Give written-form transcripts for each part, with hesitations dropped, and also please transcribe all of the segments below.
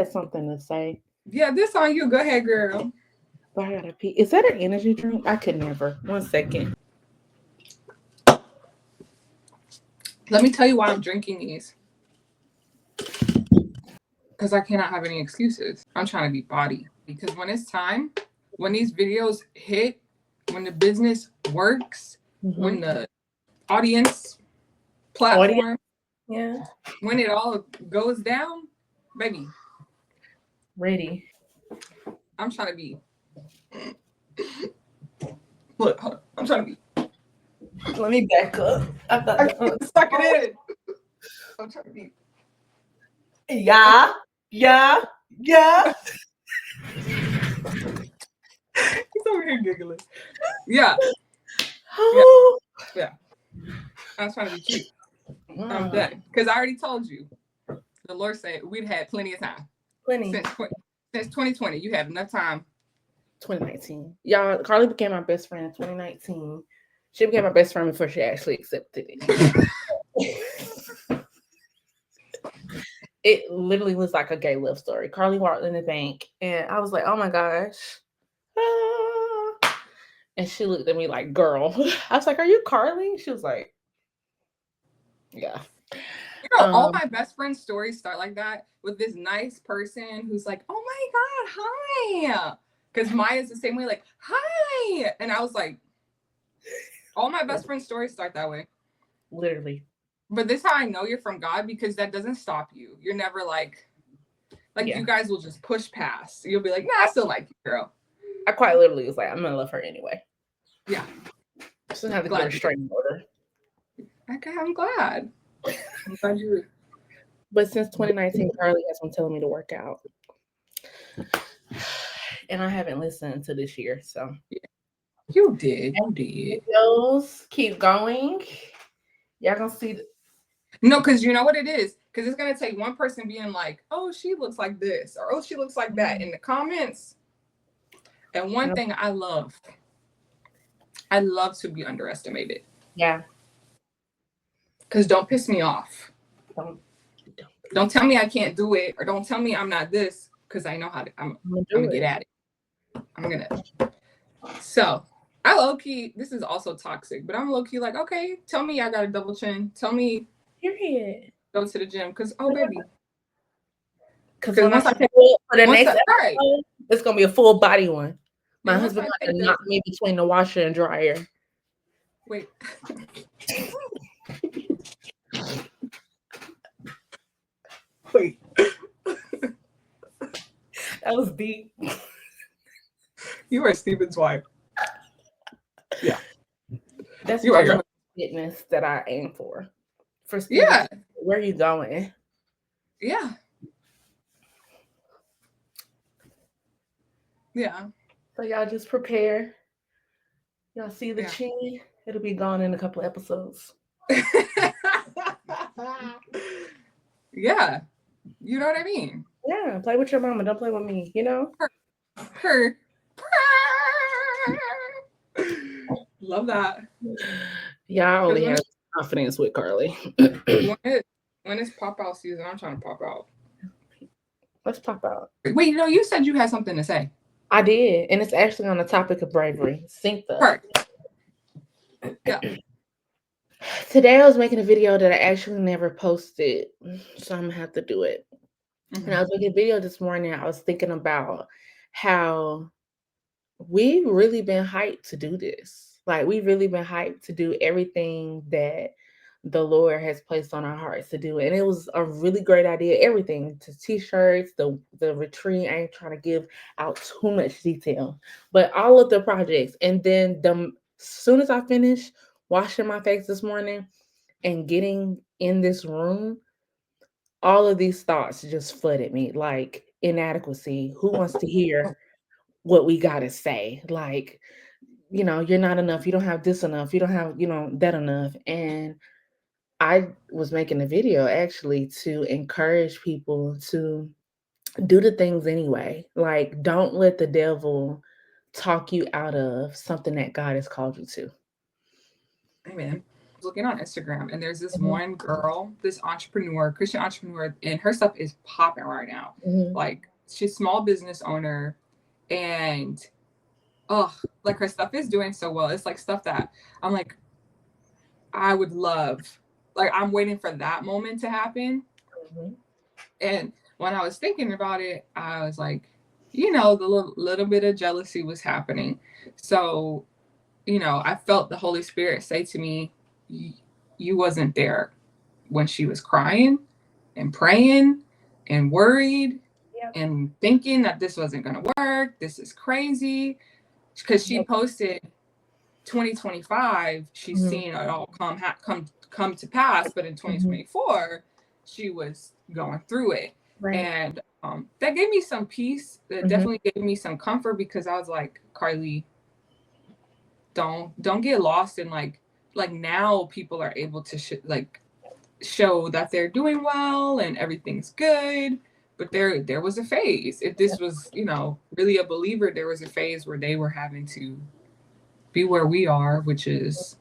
had something to say. Yeah, this on you. Go ahead, girl. But I gotta pee. Is that an energy drink? I could never. 1 second. Let me tell you why I'm drinking these. Because I cannot have any excuses. I'm trying to be body. Because when it's time, when these videos hit, when the business works, when the audience platform, when it all goes down, baby. Ready. I'm trying to be. Look, hold on. I'm trying to be. Let me back up. I can't suck it in. I'm trying to be. Yeah. He's over here giggling. Yeah. Yeah. I was trying to be cute. I'm done. Because I already told you. The Lord said we'd had plenty of time. Since 2020, you have enough time. 2019. Y'all, Carly became my best friend in 2019. She became my best friend before she actually accepted it. It literally was like a gay love story. Carly walked in the bank and I was like, oh my gosh. And she looked at me like, girl. I was like, are you Carly? She was like, yeah. You know, all my best friend's stories start like that with this nice person who's like, oh my God, hi. Because Maya's the same way, like, hi. And I was like, all my best friend's stories start that way. Literally. But this is how I know you're from God, because that doesn't stop you. You're never like you guys will just push past. You'll be like, nah, I still like you, girl. I quite literally was like, I'm going to love her anyway. Yeah. Just have to get her straight in order. Okay, I'm glad. I'm glad you. But since 2019, Carly has been telling me to work out. And I haven't listened to this year, so. Yeah. You did. Videos keep going. Y'all gonna see. No, because you know what it is? Because it's going to take one person being like, oh, she looks like this, or oh, she looks like that in the comments. And one thing I love to be underestimated. Yeah. Because don't piss me off. Don't tell me I can't do it, or don't tell me I'm not this, because I know how to. I'm gonna get at it. I'm gonna. So I low key. This is also toxic, but I'm low key like, okay, tell me I got a double chin. Tell me. Period. Go to the gym, because baby. Because once I pick up for the next episode, it's gonna be a full body one. My husband got to knock me between the washer and dryer. Wait. Wait. That was deep. You are Steven's wife. Yeah. That's my fitness that I aim for. For Steven, yeah. Where are you going? Yeah. Yeah. So y'all just prepare. Y'all see the chin? It'll be gone in a couple of episodes. Yeah. You know what I mean? Yeah. Play with your mama. Don't play with me. You know? Her. Love that. Yeah, I only have confidence with Carly. when it's pop out season, I'm trying to pop out. Let's pop out. Wait, no, you said you had something to say. I did, and it's actually on the topic of bravery. Sync up. Perfect. Yeah. Today I was making a video that I actually never posted, so I'm gonna have to do it. And I was making a video this morning. I was thinking about how we really been hyped to do this. Like, we've really been hyped to do everything that the Lord has placed on our hearts to do. And it was a really great idea. Everything, to t-shirts, the retreat. I ain't trying to give out too much detail, but all of the projects. And then as soon as I finished washing my face this morning and getting in this room, all of these thoughts just flooded me, like inadequacy. Who wants to hear what we got to say? Like, you know, you're not enough. You don't have this enough. You don't have, that enough. And I was making a video actually to encourage people to do the things anyway. Like, don't let the devil talk you out of something that God has called you to. Amen. looking on Instagram, and there's this one girl, this entrepreneur, Christian entrepreneur, and her stuff is popping right now. Like, she's a small business owner, and like her stuff is doing so well. It's like stuff that I'm like, I would love. Like, I'm waiting for that moment to happen. And when I was thinking about it, I was like, the little bit of jealousy was happening. So, I felt the Holy Spirit say to me, you wasn't there when she was crying and praying and worried and thinking that this wasn't going to work. This is crazy. Because she posted 2025, she's seen it all come to pass. But in 2024, she was going through it. And that gave me some peace. That definitely gave me some comfort, because I was like, Carly, don't get lost in like now people are able to show that they're doing well and everything's good. But there was a phase. If this was, really a believer, there was a phase where they were having to be where we are, which is,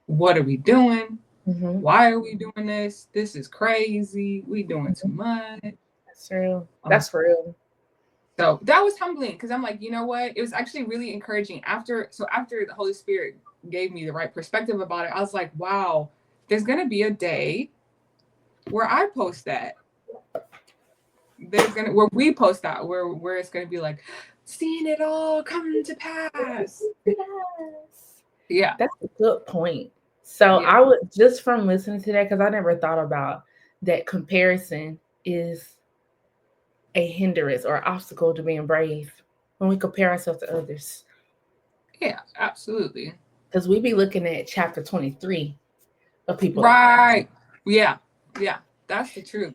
what are we doing? Why are we doing this? This is crazy. We doing too much. That's real. That's real. So that was humbling, because I'm like, you know what? It was actually really encouraging. After the Holy Spirit gave me the right perspective about it, I was like, wow, there's going to be a day where I post that. Where we post that, where it's going to be like, seeing it all come to pass. Yeah. That's a good point. So I would, just from listening to that, because I never thought about that, comparison is a hindrance or obstacle to being brave when we compare ourselves to others. Yeah, absolutely. Because we be looking at chapter 23 of people. Right. Yeah. Yeah. That's the truth.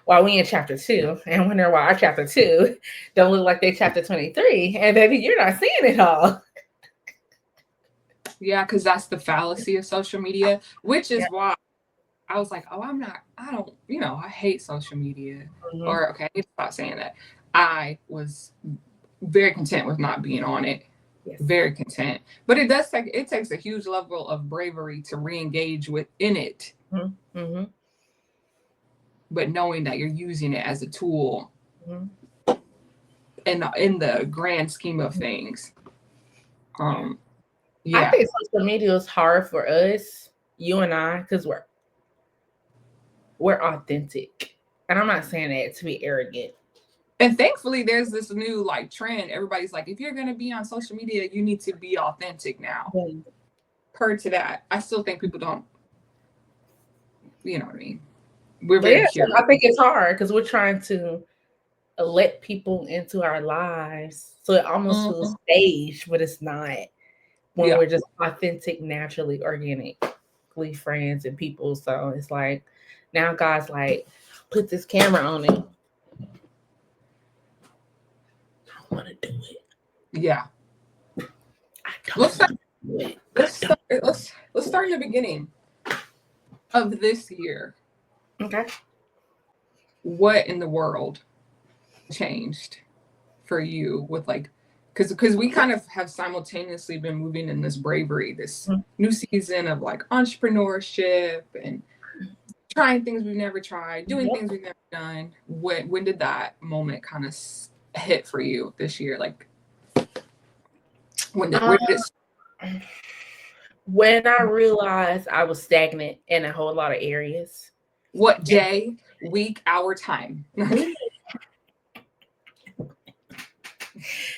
While we in chapter 2, and wonder why our chapter 2 don't look like they chapter 23. And baby, you're not seeing it all. Yeah, because that's the fallacy of social media, which is why I was like, I hate social media. Or, okay, I need to stop saying that. I was very content with not being on it. Yes. Very content. But it takes a huge level of bravery to re-engage within it. But knowing that you're using it as a tool in the grand scheme of things. Yeah. I think social media is hard for us, you and I, because we're authentic. And I'm not saying that to be arrogant. And thankfully, there's this new trend. Everybody's like, if you're going to be on social media, you need to be authentic now. Per to that, I still think people don't, you know what I mean? We're very curious. I think it's hard because we're trying to let people into our lives. So it almost feels staged, but it's not. When we're just authentic, naturally, organically friends and people. So it's like, now God's like, put this camera on it. I want to do it. Yeah. Let's start in the beginning of this year. Okay. What in the world changed for you with because we kind of have simultaneously been moving in this bravery, this new season of entrepreneurship and trying things we've never tried, doing things we've never done. When did that moment kind of hit for you this year? When I realized I was stagnant in a whole lot of areas. What day, week, hour, time?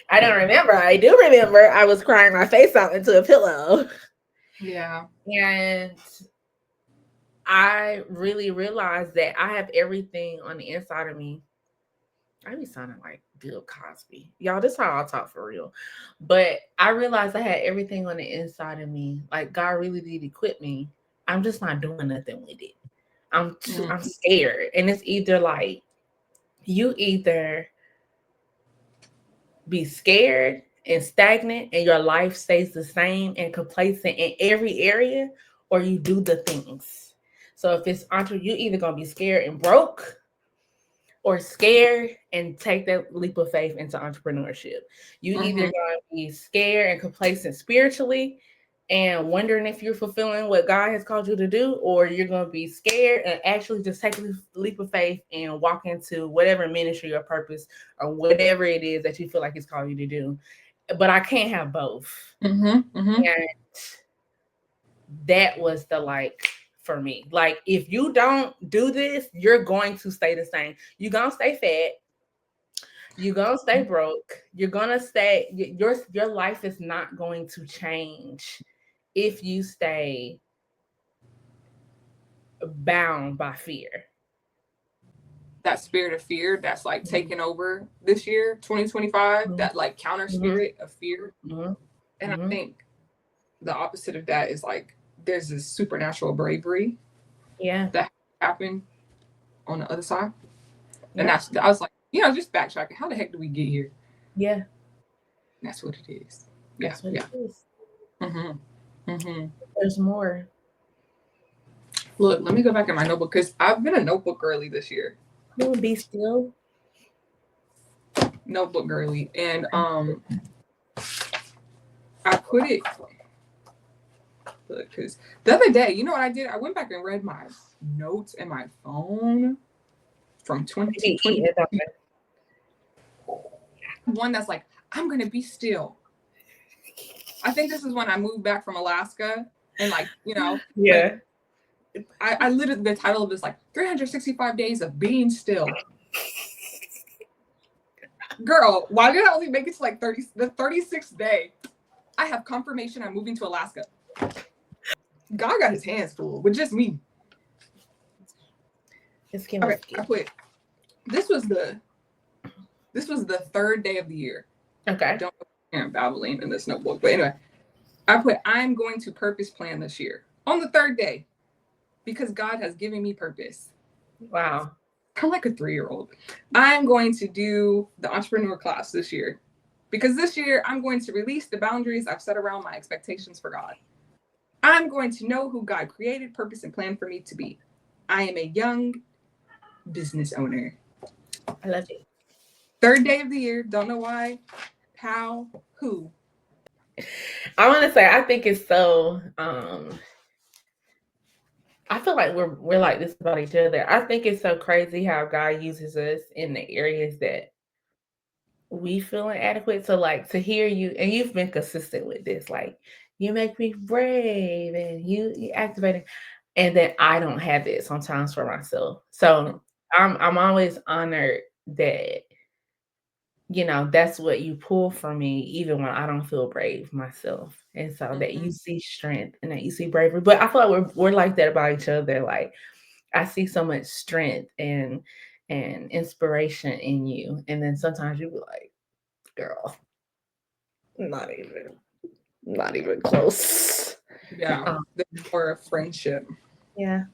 I don't remember. I do remember I was crying my face out into a pillow. Yeah. And I really realized that I have everything on the inside of me. I be sounding like Bill Cosby. Y'all, this is how I talk for real. But I realized I had everything on the inside of me. Like, God really did equip me. I'm just not doing nothing with it. I'm scared. And it's either you either be scared and stagnant and your life stays the same and complacent in every area, or you do the things. So if it's you either gonna be scared and broke, or scared and take that leap of faith into entrepreneurship. You either gonna be scared and complacent spiritually, and wondering if you're fulfilling what God has called you to do, or you're going to be scared and actually just take a leap of faith and walk into whatever ministry or purpose or whatever it is that you feel like He's called you to do. But I can't have both. And that was the like for me. Like, if you don't do this, you're going to stay the same. You're going to stay fat. You're gonna stay broke. You're gonna stay. Your life is not going to change if you stay bound by fear. That spirit of fear that's like taking over this year, 2025. Mm-hmm. That like counter spirit of fear. Mm-hmm. And I think the opposite of that is like there's this supernatural bravery. Yeah. That happened on the other side. Yeah. And I was like, just backtracking. How the heck do we get here? Yeah. And that's what it is. That's what it is. There's more. Look, let me go back in my notebook because I've been a notebook girly this year. Be still. Notebook girly. And I put it, because the other day, you know what I did? I went back and read my notes in my phone from 2020. One that's like, I'm going to be still. I think this is when I moved back from Alaska and Yeah. I literally, the title of this like 365 days of being still. Girl, why did I only make it to like the 36th day? I have confirmation I'm moving to Alaska. God got his hands full with just me. Okay, I put this was the third day of the year. Okay. I don't know if I'm babbling in this notebook, but anyway, I put I'm going to purpose plan this year on the third day because God has given me purpose. Wow. Kind of like a 3-year-old. I'm going to do the entrepreneur class this year because this year I'm going to release the boundaries I've set around my expectations for God. I'm going to know who God created, purpose, and planned for me to be. I am a young business owner. I love it. Third day of the year. Don't know why, how, who. I want to say I think it's so. I feel like we're like this about each other. I think it's so crazy how God uses us in the areas that we feel inadequate. So like to hear you, and you've been consistent with this, like you make me brave and you activating, and then I don't have it sometimes for myself. So I'm always honored that that's what you pull from me, even when I don't feel brave myself. And so that you see strength and that you see bravery. But I feel like we're like that about each other. Like I see so much strength and inspiration in you. And then sometimes you be like, girl, not even close. Yeah. There's more friendship. Yeah.